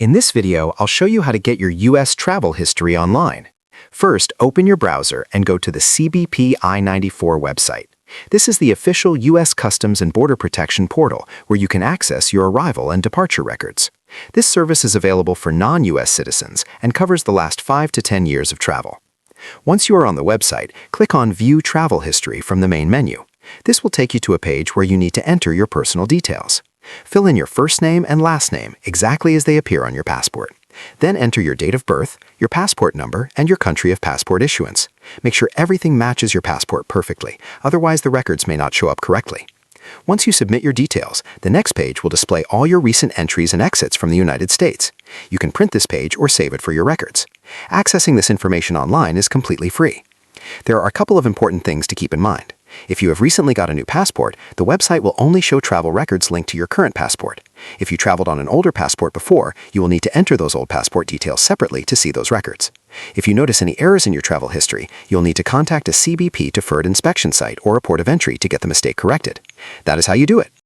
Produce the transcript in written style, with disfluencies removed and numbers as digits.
In this video, I'll show you how to get your U.S. travel history online. First, open your browser and go to the CBP I-94 website. This is the official U.S. Customs and Border Protection portal where you can access your arrival and departure records. This service is available for non-U.S. citizens and covers the last 5 to 10 years of travel. Once you are on the website, click on View Travel History from the main menu. This will take you to a page where you need to enter your personal details. Fill in your first name and last name exactly as they appear on your passport. Then enter your date of birth, your passport number, and your country of passport issuance. Make sure everything matches your passport perfectly, otherwise the records may not show up correctly. Once you submit your details, the next page will display all your recent entries and exits from the United States. You can print this page or save it for your records. Accessing this information online is completely free. There are a couple of important things to keep in mind. If you have recently got a new passport, the website will only show travel records linked to your current passport. If you traveled on an older passport before, you will need to enter those old passport details separately to see those records. If you notice any errors in your travel history, you'll need to contact a CBP deferred inspection site or a port of entry to get the mistake corrected. That is how you do it.